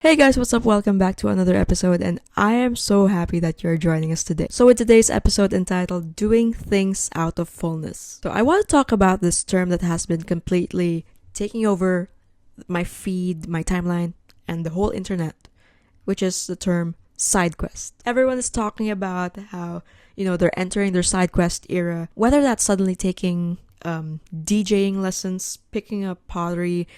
Hey guys, what's up? Welcome back to another episode, and I am so happy that you're joining us today. So, with today's episode entitled Doing Things Out of Fullness. So, I want to talk about this term that has been completely taking over my feed, my timeline, and the whole internet, which is the term side quest. Everyone is talking about how, they're entering their side quest era, whether that's suddenly taking DJing lessons, picking up pottery,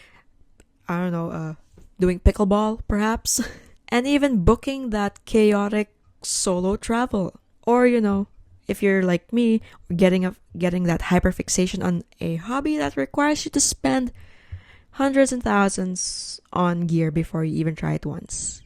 doing pickleball, perhaps, and even booking that chaotic solo travel. Or, if you're like me, getting that hyperfixation on a hobby that requires you to spend hundreds and thousands on gear before you even try it once.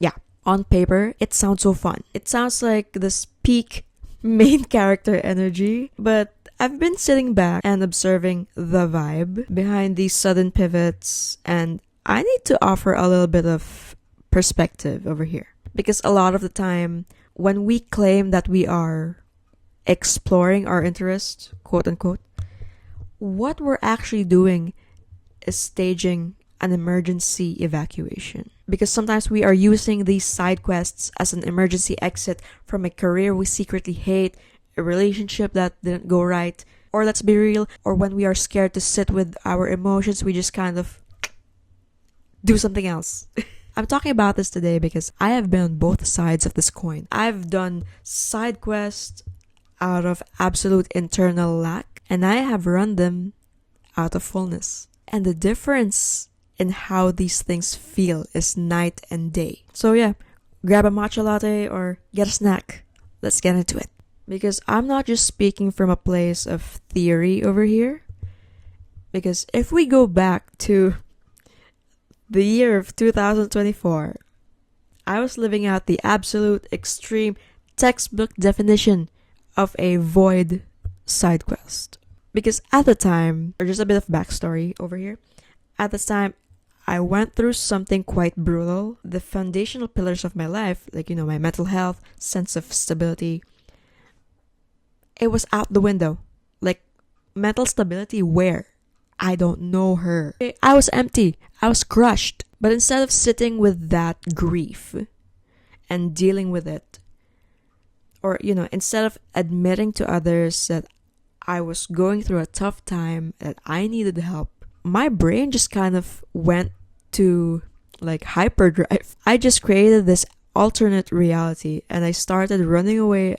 Yeah, on paper, it sounds so fun. It sounds like this peak main character energy, but I've been sitting back and observing the vibe behind these sudden pivots, and I need to offer a little bit of perspective over here. Because a lot of the time, when we claim that we are exploring our interests, quote unquote, what we're actually doing is staging an emergency evacuation. Because sometimes we are using these side quests as an emergency exit from a career we secretly hate, a relationship that didn't go right, or let's be real, or when we are scared to sit with our emotions, we just kind of do something else. I'm talking about this today because I have been on both sides of this coin. I've done side quests out of absolute internal lack, and I have run them out of fullness. And the difference in how these things feel is night and day. So yeah, grab a matcha latte or get a snack. Let's get into it. Because I'm not just speaking from a place of theory over here. Because if we go back to the year of 2024, I was living out the absolute extreme textbook definition of a void side quest. Because at the time, or just a bit of backstory over here, at the time, I went through something quite brutal. The foundational pillars of my life, like, my mental health, sense of stability, it was out the window. Like, mental stability where? I don't know her. I was empty. I was crushed. But instead of sitting with that grief and dealing with it, or, instead of admitting to others that I was going through a tough time, that I needed help, my brain just kind of went to like hyperdrive. I just created this alternate reality and I started running away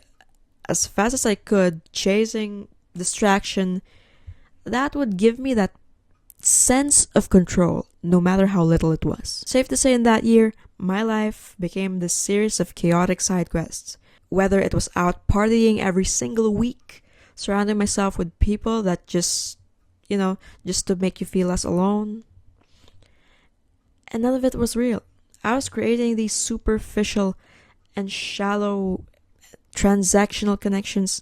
as fast as I could, chasing distraction that would give me that sense of control, no matter how little it was. Safe to say, in that year, my life became this series of chaotic side quests. Whether it was out partying every single week, surrounding myself with people that just to make you feel less alone. And none of it was real. I was creating these superficial and shallow transactional connections,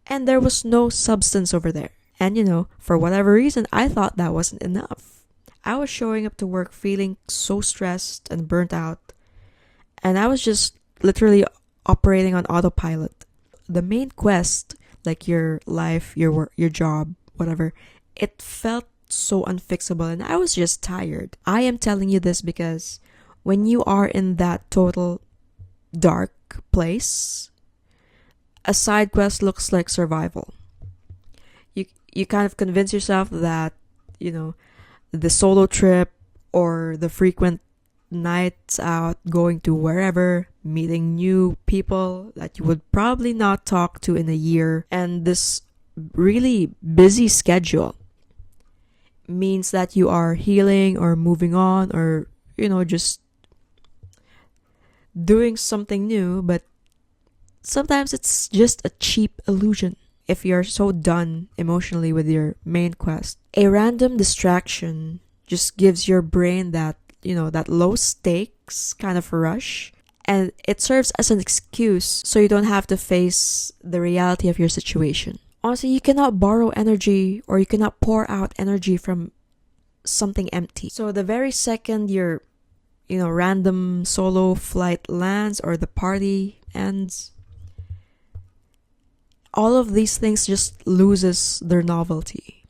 and there was no substance over there. And for whatever reason, I thought that wasn't enough. I was showing up to work feeling so stressed and burnt out, and I was just literally operating on autopilot. The main quest, like your life, your work, your job, whatever, it felt so unfixable, and I was just tired. I am telling you this because when you are in that total dark place, a side quest looks like survival. You kind of convince yourself that, the solo trip or the frequent nights out, going to wherever, meeting new people that you would probably not talk to in a year, and this really busy schedule means that you are healing or moving on or, just doing something new, but sometimes it's just a cheap illusion. If you're so done emotionally with your main quest, a random distraction just gives your brain that, that low stakes kind of rush, and it serves as an excuse so you don't have to face the reality of your situation. Honestly, you cannot borrow energy or you cannot pour out energy from something empty. So the very second your, random solo flight lands or the party ends, all of these things just loses their novelty.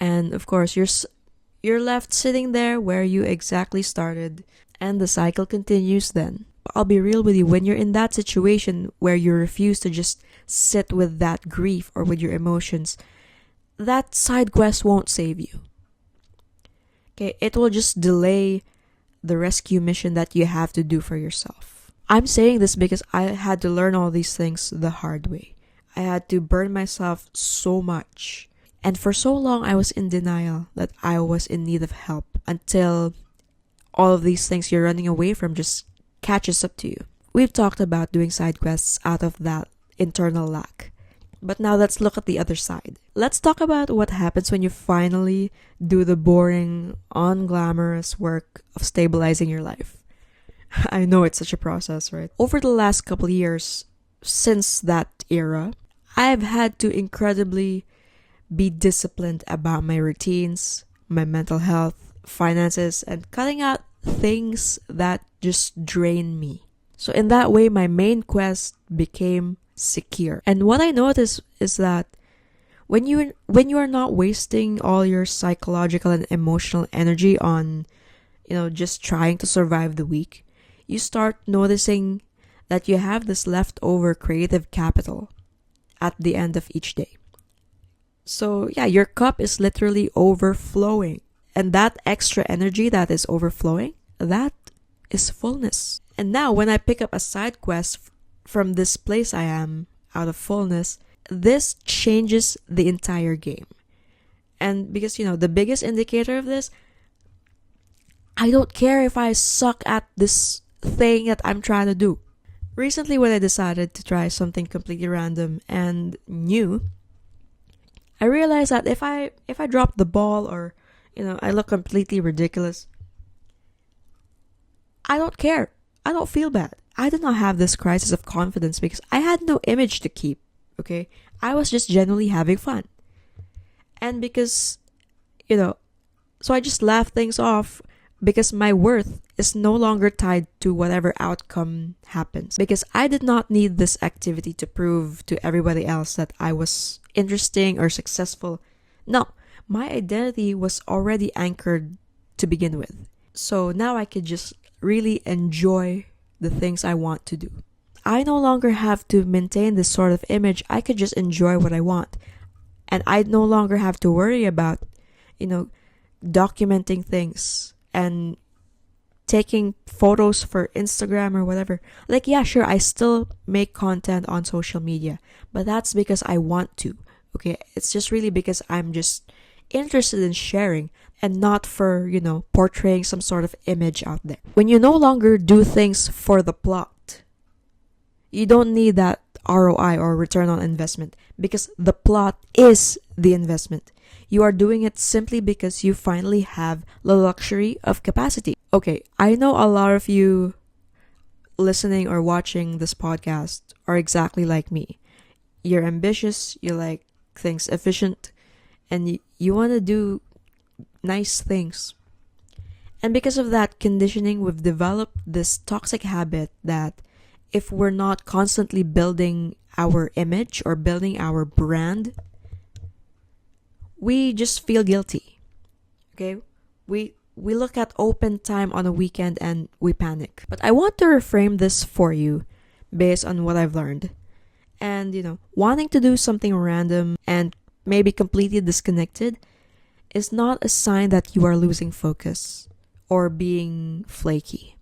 And of course, You're left sitting there where you exactly started, and the cycle continues then. I'll be real with you, when you're in that situation where you refuse to just sit with that grief or with your emotions, that side quest won't save you. Okay, it will just delay the rescue mission that you have to do for yourself. I'm saying this because I had to learn all these things the hard way. I had to burn myself so much. And for so long, I was in denial that I was in need of help until all of these things you're running away from just catches up to you. We've talked about doing side quests out of that internal lack. But now let's look at the other side. Let's talk about what happens when you finally do the boring, unglamorous work of stabilizing your life. I know it's such a process, right? Over the last couple years, since that era, I've had to incredibly be disciplined about my routines, my mental health, finances, and cutting out things that just drain me. So in that way, my main quest became secure. And what I noticed is that when you are not wasting all your psychological and emotional energy on, just trying to survive the week, you start noticing that you have this leftover creative capital at the end of each day. So yeah, your cup is literally overflowing. And that extra energy that is overflowing, that is fullness. And now when I pick up a side quest from this place I am, out of fullness, this changes the entire game. And because, the biggest indicator of this, I don't care if I suck at this thing that I'm trying to do. Recently, when I decided to try something completely random and new, I realized that if I drop the ball or, I look completely ridiculous, I don't care. I don't feel bad. I did not have this crisis of confidence because I had no image to keep, okay? I was just genuinely having fun. And because, so I just laughed things off because my worth is no longer tied to whatever outcome happens. Because I did not need this activity to prove to everybody else that I was interesting or successful. No, my identity was already anchored to begin with. So now I could just really enjoy the things I want to do. I no longer have to maintain this sort of image. I could just enjoy what I want. And I no longer have to worry about, documenting things and taking photos for Instagram or whatever. Like, yeah, sure, I still make content on social media, but that's because I want to, okay? It's just really because I'm just interested in sharing and not for, portraying some sort of image out there. When you no longer do things for the plot, you don't need that ROI or return on investment because the plot is the investment. You are doing it simply because you finally have the luxury of capacity. Okay, I know a lot of you listening or watching this podcast are exactly like me. You're ambitious, you like things efficient, and you want to do nice things. And because of that conditioning, we've developed this toxic habit that if we're not constantly building our image or building our brand, we just feel guilty. Okay? We look at open time on a weekend and we panic. But I want to reframe this for you based on what I've learned. And, wanting to do something random and maybe completely disconnected is not a sign that you are losing focus or being flaky.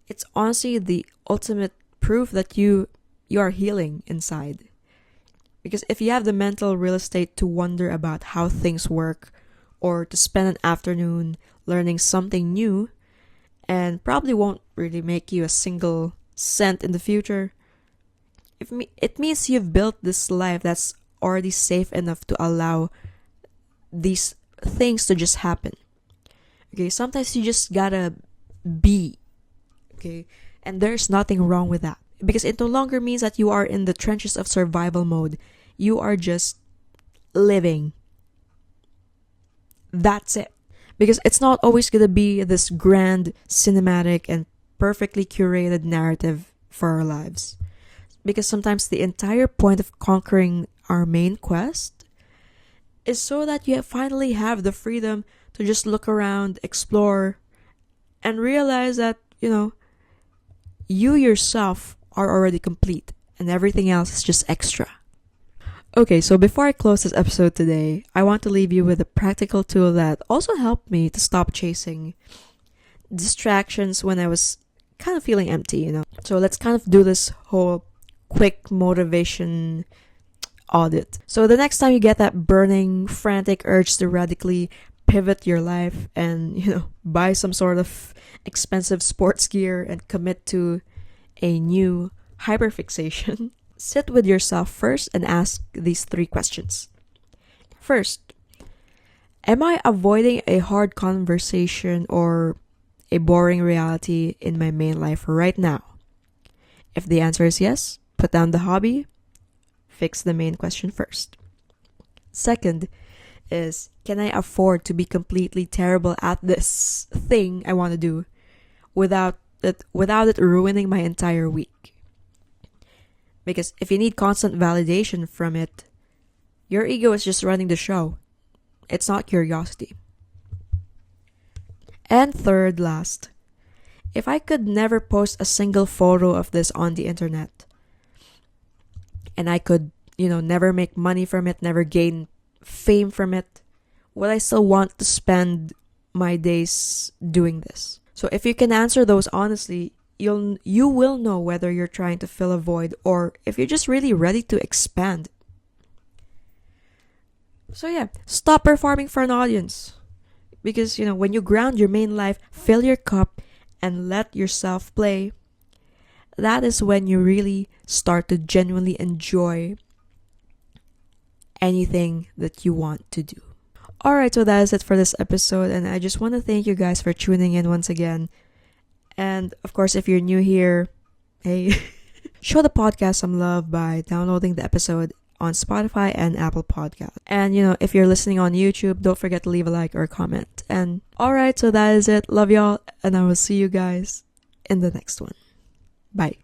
It's honestly the ultimate proof that you are healing inside. Because if you have the mental real estate to wonder about how things work or to spend an afternoon learning something new and probably won't really make you a single cent in the future, it means you've built this life that's already safe enough to allow these things to just happen. Okay, sometimes you just gotta be. Okay, and there's nothing wrong with that because it no longer means that you are in the trenches of survival mode. You are just living. That's it. Because it's not always gonna be this grand, cinematic, and perfectly curated narrative for our lives. Because sometimes the entire point of conquering our main quest is so that you finally have the freedom to just look around, explore, and realize that, you yourself are already complete and everything else is just extra. Okay, so before I close this episode today, I want to leave you with a practical tool that also helped me to stop chasing distractions when I was kind of feeling empty. So let's kind of do this whole quick motivation audit. So the next time you get that burning, frantic urge to radically pivot your life and, buy some sort of expensive sports gear and commit to a new hyperfixation, sit with yourself first and ask these 3 questions. First, am I avoiding a hard conversation or a boring reality in my main life right now? If the answer is yes, put down the hobby, fix the main question first. Second is, can I afford to be completely terrible at this thing I want to do without it ruining my entire week? Because if you need constant validation from it, your ego is just running the show. It's not curiosity. And third, last, if I could never post a single photo of this on the internet, and I could, never make money from it, never gain fame from it, would I still want to spend my days doing this? So if you can answer those honestly, you will know whether you're trying to fill a void or if you're just really ready to expand. So yeah, stop performing for an audience. Because, when you ground your main life, fill your cup, and let yourself play, that is when you really start to genuinely enjoy anything that you want to do. Alright, so that is it for this episode, and I just want to thank you guys for tuning in once again. And of course, if you're new here, hey, show the podcast some love by downloading the episode on Spotify and Apple Podcasts. And, if you're listening on YouTube, don't forget to leave a like or a comment. And alright, so that is it. Love y'all, and I will see you guys in the next one. Bye.